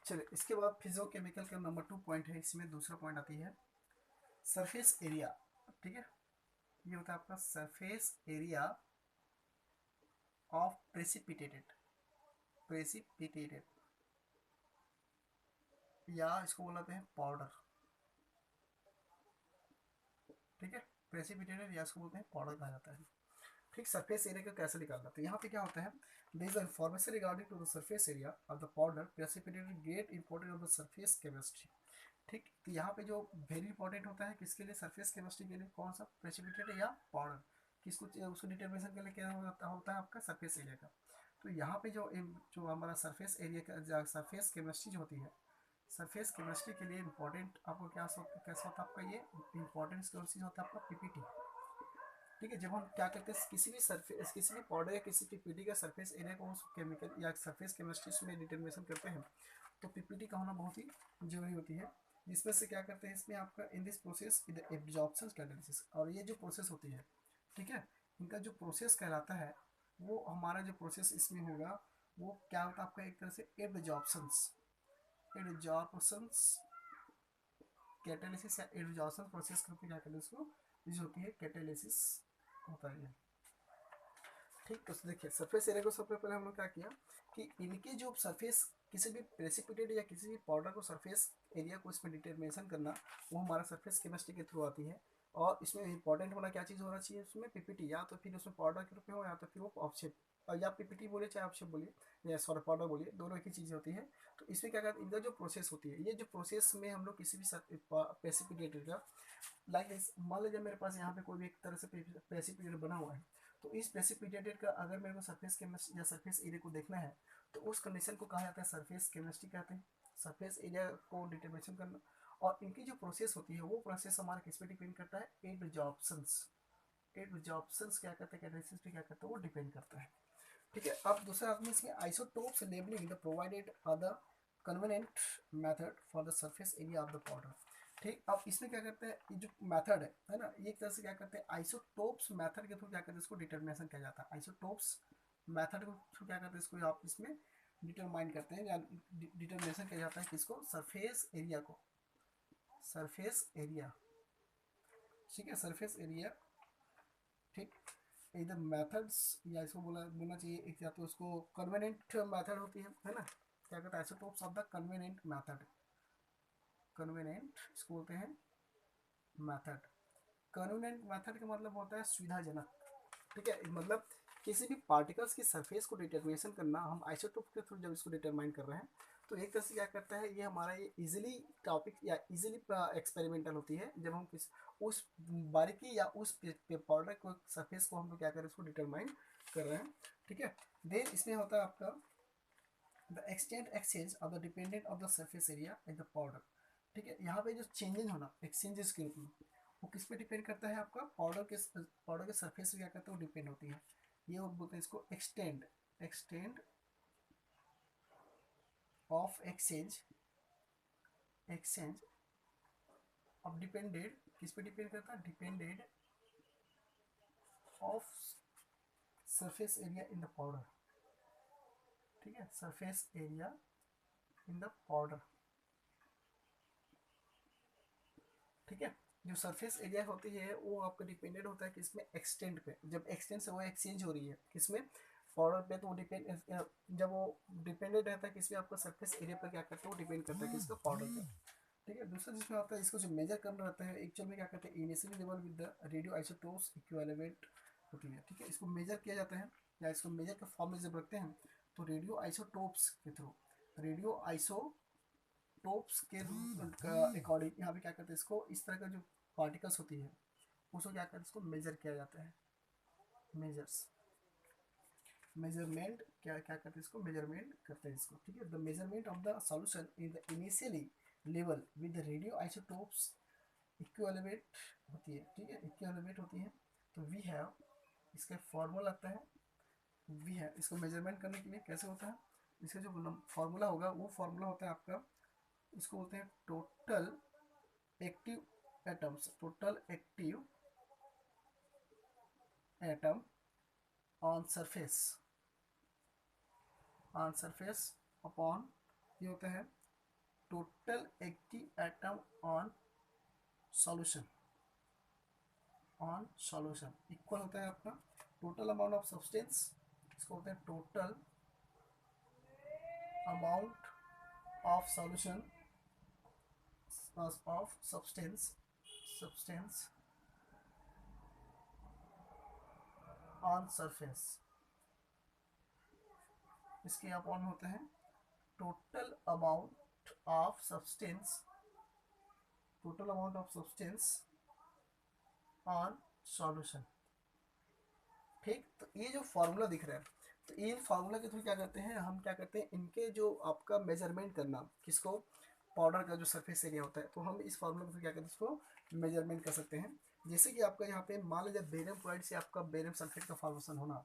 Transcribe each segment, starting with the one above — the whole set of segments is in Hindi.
चलिए इसके बाद फिजियोकेमिकल का नंबर 2 पॉइंट है, इसमें दूसरा पॉइंट आती है सरफेस एरिया। ठीक है, ये होता है आपका सरफेस एरिया ऑफ प्रेसिपिटेटेड या इसको बोलते हैं पाउडर। ठीक है, प्रेसिपिटेटेड या इसको बोलते हैं पाउडर कहा जाता है। ठीक, सरफेस एरिया को कैसे निकालना, तो यहाँ पे क्या होता है, there is information regarding to the surface area of the powder precipitated great important of the surface chemistry. ठीक, तो यहाँ पे जो वेरी इंपॉर्टेंट होता है किसके लिए, सरफेस केमिस्ट्री के लिए, कौन सा, प्रेसिपिटेटेड या पाउडर, किसको उसको डिटर्मिनेशन के लिए क्या होता है आपका सरफेस एरिया का। तो यहाँ पे जो हमारा सरफेस एरिया का सरफेस केमिस्ट्री जो होती है, सरफेस केमिस्ट्री के लिए इंपॉर्टेंट आपको कैसा होता है आपका ये इंपॉर्टेंट चीज़ होता है आपका पीपीटी। ठीक है, जब हम क्या करते हैं किसी भी सरफेस, किसी भी पाउडर या किसी पीपीटी का सरफेस एरिया को उस केमिकल या सरफेस केमिस्ट्री में डिटर्मिनेशन करते हैं, तो पीपीटी का होना बहुत ही जरूरी होती है। जिसमें से क्या करते हैं, इसमें आपका in this process absorption catalysis, और ये जो प्रोसेस होती है, ठीक है, इनका जो प्रोसेस कहलाता है, वो हमारा जो प्रोसेस इसमें होगा वो क्या होता है आपका, एक तरह से एब्जॉर्प्शंस कैटालिसिस या एब्जॉर्प्शन प्रोसेस करके क्या कहते हैं उसको, जो होती है कैटालिसिस होता है। ठीक, तो देखिए सरफेस एरिया को सबसे पहले हम लोग क्या किया कि इनके जो सरफेस, किसी भी प्रेसिपिटेट या किसी भी पाउडर को सरफेस एरिया को इसमें डिटर्मिनेशन करना, वो हमारा सरफेस केमिस्ट्री के थ्रू आती है। और इसमें इंपॉर्टेंट होना क्या चीज़ होना चाहिए उसमें, पीपीटी, या तो फिर उसमें पाउडर के रूप में हो या तो फिर वो ऑफशेप, या पीपीटी बोलिए चाहे ऑफशेप बोलिए या सॉरी पाउडर बोलिए, दोनों एक ही चीज़ होती है। तो इसमें क्या कहते हैं, इधर जो प्रोसेस होती है, ये जो प्रोसेस में हम लोग किसी भी प्रेसिपिटेट का, लाइक मान लीजिए मेरे पास यहाँ पे कोई भी एक तरह से प्रेसिपिटेट बना हुआ है, तो इस प्रेसिपिटेटेड का अगर मेरे को सरफेस केमिस्ट्री या सरफेस एरिया को देखना है, तो उस कंडीशन को कहा जाता है सरफेस केमिस्ट्री कहते हैं, सरफेस एरिया को डिटर्मिनेशन करना। और इनकी जो प्रोसेस होती है वो प्रोसेस हमारा किस पे डिपेंड करता है, एब्जॉर्प्शंस क्या करते हैं, कैटालिसिस पे क्या करता है वो डिपेंड करता है। ठीक है, अब दूसरा आदमी इसमें isotopes labelling the provided are the convenient method for the surface area of the powder. ठीक, अब इसमें क्या करते हैं, ये जो मेथड है ना, ये एक तरह से क्या करते हैं आइसोटोप्स मेथड के थ्रू क्या करते हैं इसको डिटर्मिनेशन किया जाता है। आइसोटोप्स मेथड के थ्रू क्या करते हैं इसको आप इसमें डिटरमाइन करते हैं या डिटर्मिनेशन किया जाता है किसको, सरफेस एरिया को, सरफेस एरिया। ठीक है, सरफेस एरिया। ठीक, इधर मेथड्स या इसको बोलना चाहिए एक, या तो उसको कन्वीनियंट मेथड होती है ना, क्या कहते हैं isotopes of the convenient method, convenient इसको बोलते हैं मेथड। कन्वीनियंट मेथड का मतलब होता है सुविधाजनक। ठीक है, मतलब किसी भी पार्टिकल्स की सरफेस को डिटर्मिनेशन करना, हम आइसोटोप के थ्रू जब इसको डिटरमाइन कर रहे हैं, तो एक तरह से क्या करता है ये हमारा ये इजीली टॉपिक या इजीली एक्सपेरिमेंटल होती है, जब हम किस उस बारीकी या उस पाउडर को सरफेस को हम लोग क्या करें उसको डिटरमाइन कर रहे हैं। ठीक है, देन इसमें होता है आपका the extent exchange of the dependent of the surface area in the powder. ठीक है, यहाँ पे जो चेंजेस होना एक्सचेंजेस के रूप में, वो किस पे डिपेंड करता है आपका, पाउडर के सरफेस पे क्या करता है वो डिपेंड होती है। ये वो बोलते हैं इसको extend of exchange of depended, किस पे डिपेंड करता है, depended of surface area in the powder. ठीक है, surface area in the powder. ठीक है, जो सरफेस एरिया होती है वो आपका डिपेंडेंट होता है किसमें, एक्सटेंड पे, जब एक्सटेंड से वो एक्सचेंज हो रही है किसमें, पाउडर पे, तो वो डिपेंड, जब वो डिपेंडेंट रहता है किसमें आपका सरफेस एरिया पर क्या करता है वो डिपेंड करता है किसका, पाउडर पे। ठीक है, दूसरा जिसमें आता है इसको जो मेजर करना रहता है एक्चुअल में क्या करते हैं, initially level with the radio isotopes equivalent होती है। ठीक है, इसको मेजर किया जाता है या इसको मेजर के फॉर्म में जब रखते हैं तो रेडियो आइसोटोप्स के थ्रू, रेडियो आइसोटोप्स के अकॉर्डिंग यहाँ पे क्या करते हैं इसको, इस तरह का जो पार्टिकल्स होती है उसको क्या करते हैं इसको मेजर किया जाता है, मेजर्स, मेजरमेंट क्या क्या करते हैं इसको, मेजरमेंट करते हैं इसको। ठीक है, the measurement of the solution in the initially level with the radio isotopes equivalent होती है। ठीक है, इक्विवेलेंट होती है। तो वी हैव, इसका फॉर्मूला लगता है, वी है इसको मेजरमेंट करने के लिए कैसे होता है, इसका जो फॉर्मूला होगा वो फॉर्मूला होता है आपका, इसको बोलते हैं total active atoms, total active atom on surface, on surface upon, ये होता है total active atom on solution equal होता है आपका टोटल अमाउंट ऑफ सब्सटेंस, इसको होता है total amount of solution of substance on surface, इसके अपॉन होते हैं total amount of substance on solution. ठीक, तो ये जो फॉर्मूला दिख रहा है, तो इन फार्मूला के थ्रू क्या करते हैं हम, क्या करते हैं इनके जो आपका मेजरमेंट करना, किसको, पाउडर का जो सरफेस एरिया होता है, तो हम इस फार्मूला के थ्रू क्या करते हैं इसको मेजरमेंट कर सकते हैं। जैसे कि आपका यहाँ पे मान लीजिए बेरियम क्लोराइड से आपका बेरियम सल्फेट का फॉर्मेशन होना,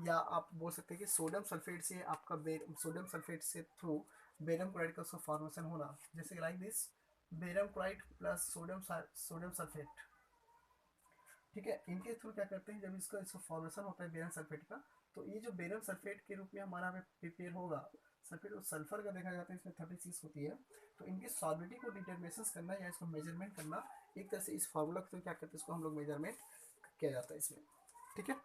या आप बोल सकते हैं कि सोडियम सल्फेट से आपका सोडियम सल्फेट से थ्रू बेरियम क्लोराइड का उसका फॉर्मेशन होना, जैसे like this barium chloride plus sodium sulphate. ठीक है, इनके थ्रू क्या करते हैं जब इसका फॉर्मेशन होता है बेरियम सल्फेट का, तो ये जो बेरियम सल्फेट के रूप में हमारा प्रिपेयर होगा सल्फेट, और सल्फर का देखा जाता है इसमें 36 होती है, तो इनकी सॉलिबिलिटी को डिटरमिनेशन करना या इसको मेजरमेंट करना, एक तरह से इस फार्मूला के थ्रू क्या करते हैं इसको हम लोग मेजरमेंट किया जाता है इसमें। ठीक है,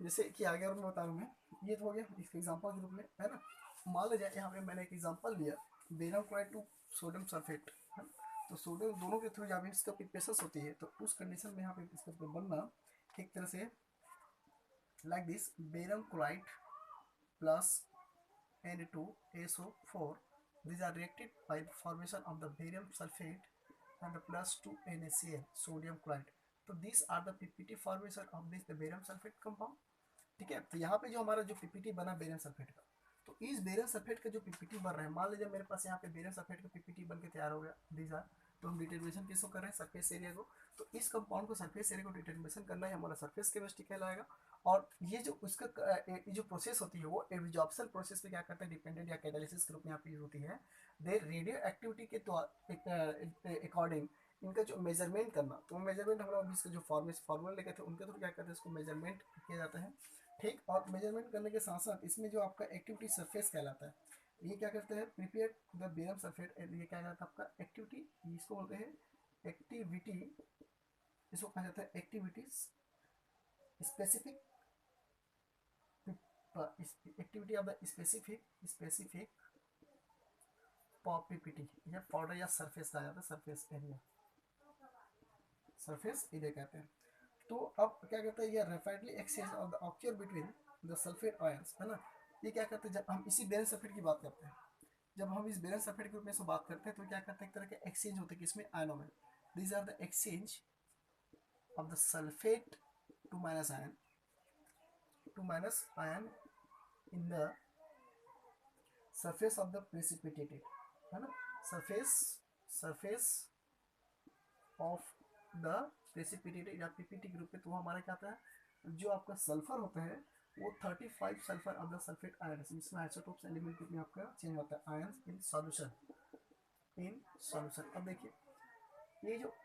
जैसे कि आगे और मैं बता रहा हूँ मैं, ये तो हो गया इसके एग्जाम्पल के रूप में, है ना। मान लीजिए यहाँ पे मैंने एक एग्जाम्पल लिया barium chloride to sodium sulphate, है, तो सोडियम दोनों के थ्रू जब इसका प्रिपरेशन होती है, तो उस कंडीशन में यहाँ पे इसका बनना एक तरह से like this barium chloride plus Na2SO4, these are reacted by the formation of the barium sulfate and the plus 2 NaCl sodium chloride. तो these are the PPT formation of this the barium sulfate compound। ठीक है, तो यहाँ पे जो हमारा जो PPT बना बेरियम सल्फेट का, तो इस बेरियम सल्फेट का जो PPT बन रहा है, मान लीजिए मेरे पास यहाँ पे बेरियम सल्फेट का PPT बन के तैयार हो गया, these are, तो हम डिटरमिनेशन किसको कर रहे हैं, सरफेस एरिया को। तो इस कंपाउंड को सरफेस एरिया को डिटरमिनेशन करना है हमारा सरफेस केमिस्ट्री कहलाएगा। और ये जो उसका ये जो प्रोसेस होती है वो एब्जॉर्प्शन प्रोसेस पे क्या करते हैं, डिपेंडेंट या कैटालिसिस के रूप में यहाँ पे यूज होती है। दे रेडियो एक्टिविटी के अकॉर्डिंग इनका जो मेजरमेंट करना, तो मेजरमेंट हम लोग इसके जो फार्मूला लेके थे उनके थ्रू क्या करते हैं इसको मेजरमेंट किया जाता है। ठीक, और मेजरमेंट करने के साथ साथ इसमें जो आपका एक्टिविटी सरफेस कहलाता है, ये क्या करते हैं प्रिपेयर द बेरियम सल्फेट, ये क्या कहता है आपका एक्टिविटी, इसको बोलते हैं एक्टिविटी, इसको कहा जाता है activities specific activity of the specific PPT, या पाउडर या सरफेस कहा जाता है, सरफेस एरिया कहते हैं। तो अब क्या कहते हैं, ये rapidly exchange of the occur between the sulphate ions, है ना। ये क्या कहते हैं, जब हम इसी बेरियम सल्फेट की बात करते हैं, जब हम इस बेरियम सल्फेट के रूप में से बात करते हैं, तो क्या करते हैं एक तरह के एक्सचेंज होते हैं किसमें, आयनों में। These are the exchange of the sulphate two minus ion in the surface of the precipitated, है ना, सरफेस ऑफ द प्रेसिपिटेटेड या पीपीटी ग्रुप में। तो हमारा क्या आता है, जो आपका सल्फर होता है वो 35 sulphur of the sulphate ions, इसमें आइसोटोप्स एलिमेंट ग्रुप में आपका चेंज होता है आयंस इन सॉल्यूशन। अब देखिए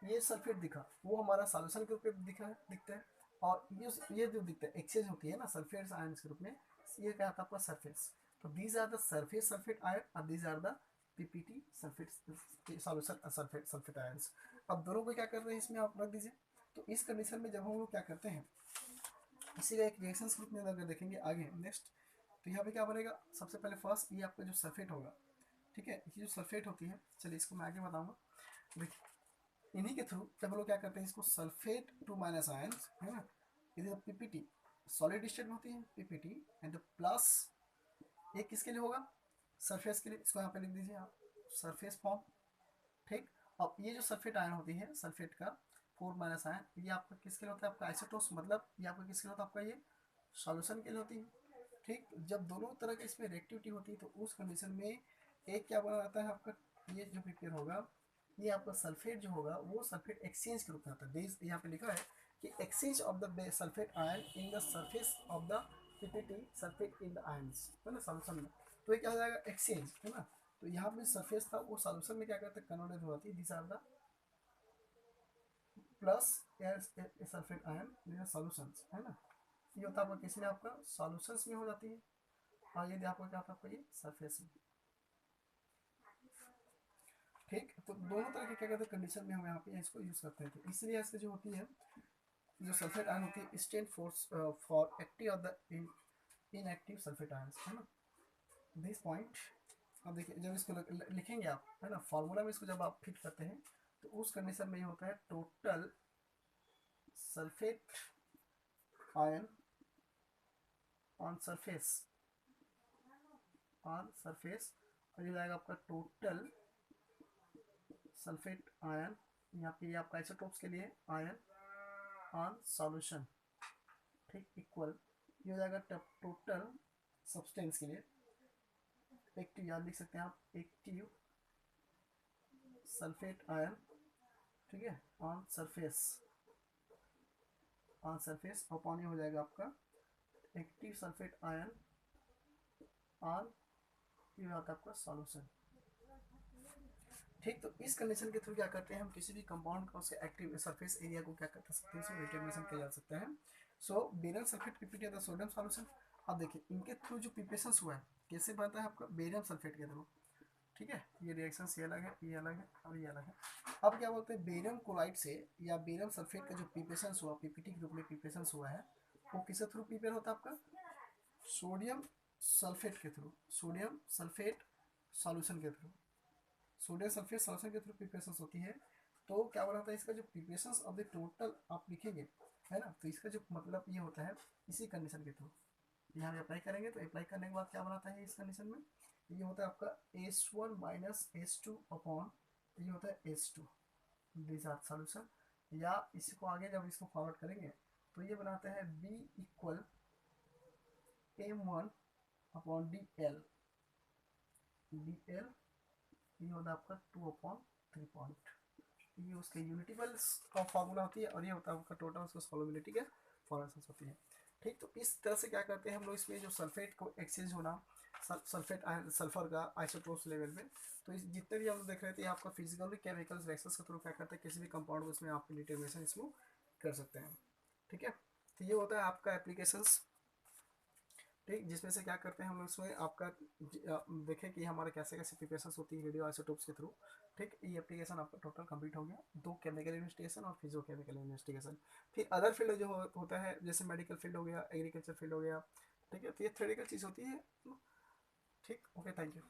ये सल्फेट दिखा वो हमारा सॉल्यूशन के रूप में दिखता है, और ये जो दिखता है एक्सचेंज होती है ना सल्फेट्स आयंस के रूप में, ये क्या आता है आपका सरफेस। तो these are the surface sulphate ion और these are the PPT sulphate solution sulphate ions. अब दोनों को क्या कर रहे हैं इसमें आप रख दीजिए। तो इस कंडीशन में जब हम लोग क्या करते हैं, इसी का एक रिएक्शन ग्रुप में अगर देखेंगे आगे नेक्स्ट, तो यहाँ पे क्या बनेगा, सबसे पहले फर्स्ट ये आपका जो सल्फेट होगा, ठीक है, ये जो सल्फेट होती है, चलिए इसको मैं आगे बताऊंगा। देखिए इन्हीं के थ्रू जब हम लोग क्या करते हैं इसको सल्फेट टू माइनस आयंस, है ना, इधर पीपीटी सॉलिड स्टेट में होती है पीपीटी, एंड प्लस एक किसके लिए होगा, सरफेस के लिए, इसको यहाँ पे लिख दीजिए आप सरफेस फॉर्म। ठीक, अब ये जो सल्फेट आयन होती है सल्फेट का 4 माइनस आयन, ये आपका किसके लिए होता है, आपका आइसोटोप्स, मतलब ये आपका किसके लिए होता है, आपका ये सॉल्यूशन के लिए होती है। ठीक, जब दोनों तरह की इसमें रिएक्टिविटी होती है, तो उस कंडीशन में एक क्या बना रहता है आपका, ये जो प्रिपेयर होगा, ये आपका सल्फेट जो होगा वो सल्फेट एक्सचेंज के रूप में आता है। यहाँ पे लिखा है कि exchange of the sulphate ion in the surface of the PPT sulphate in the ions, है ना, सॉल्यूशन में। तो ये क्या हो जाएगा एक्सचेंज, है ना। तो यहाँ पे सरफेस था वो सॉल्यूशन में क्या करते हैं कन्वर्टेड हो जाती है, this are the plus sulphate ion solutions, है ना। ये होता है आपका किसमें, आपका सॉल्यूशंस में हो जाती है, और ये आपका क्या होता है आपका ये सरफेस में। ठीक, तो दोनों तरह के क्या कहते हैं कंडीशन में हम यहाँ पे इसको यूज करते हैं। तो इसलिए इसकी जो होती है, जो सल्फेट आयन होती है, stand for active of the inactive sulphate ions, है ना, दिस पॉइंट। अब देखिए जब इसको लिखेंगे आप, है ना, फॉर्मूला में इसको जब आप फिट करते हैं तो उस कंडीशन में ये होता है total sulphate ion on surface, और ये जाएगा आपका टोटल सल्फेट आयन, यहाँ पे ये आपका आइसोटोप्स के लिए आयन ऑन सॉल्यूशन, ठीक, इक्वल, ये हो जाएगा टोटल सब्सटेंस के लिए एक्टिव, याद लिख सकते हैं आप, एक्टिव सल्फेट आयन, ठीक है, ऑन सरफेस, अपॉन ये हो जाएगा आपका एक्टिव सल्फेट आयन ऑन, ये आता है आपका सॉल्यूशन। ठीक, तो इस कंडीशन के थ्रू क्या करते हैं हम, किसी भी कंपाउंड का उसके एक्टिव सरफेस एरिया को क्या कर सकते हैं, इसमें डिटरमिनेशन किया जा सकता है। So barium sulphate PPT the sodium solution. अब देखिए इनके थ्रू जो प्रिपरेशन हुआ है कैसे बनता है आपका, बेरियम सल्फेट के थ्रू, ठीक है, ये रिएक्शन ये अलग है, ये अलग है और ये अलग है। अब क्या बोलते हैं, बेरियम क्लोराइड से या बेरियम सल्फेट का जो प्रिपरेशन हुआ, पीपीटी के रूप में प्रिपरेशन हुआ है, वो किसके थ्रू प्रिपेयर होता है आपका, सोडियम सल्फेट के थ्रू, सोडियम सल्फेट सॉल्यूशन के थ्रू, सोडियम सल्फेट सॉल्यूशन के थ्रू प्रिपरेशन होती है। तो क्या बनाता है, इसका जो प्रिपरेशन ऑफ द टोटल आप लिखेंगे, है ना, तो इसका जो मतलब ये होता है इसी कंडीशन के थ्रू यहाँ पे अप्लाई करेंगे, तो अप्लाई करने के बाद क्या बनाता है इस कंडीशन में, ये होता है आपका S1 माइनस S2 अपॉन, ये होता है S2, दिस आर सॉल्यूशन। या इसको आगे जब इसको फॉरवर्ड करेंगे तो ये बनाता है B equal M1 upon DL, ये होता है आपका 2/3 पॉइंट, ये उसके यूनिटिबल्स का फॉर्मूला होती है, और ये होता है आपका टोटल उसका सॉल्युबिलिटी का फॉर्मूला होती है। ठीक, तो इस तरह से क्या करते हैं हम लोग, इसमें जो सल्फेट को एक्सचेंज होना, सल्फेट सल्फर का आइसोटोप्स लेवल में, तो इस जितने भी हम लोग देख रहे थे आपका फिजिकल केमिकल रिएक्शंस के थ्रू क्या करते हैं, किसी भी कंपाउंड को इसमें आपकी डिटरमिनेशन इसमें कर सकते हैं। ठीक है, तो ये होता है आपका एप्लीकेशंस। ठीक, जिसमें से क्या करते हैं हम लोग इसमें आपका देखें कि हमारे कैसे कैसे प्रिपरेशन होती है रेडियो आइसोटोप्स के थ्रू। ठीक, ये एप्लीकेशन आपका टोटल कंप्लीट हो गया, 2 केमिकल इन्वेस्टिगेशन और फिजियो केमिकल इन्वेस्टिगेशन। फिर अदर फील्ड जो होता है जैसे मेडिकल फील्ड हो गया, एग्रीकल्चर फील्ड हो गया, ठीक है, तो ये थ्योरेटिकल चीज़ होती है। ठीक, ओके, थैंक यू।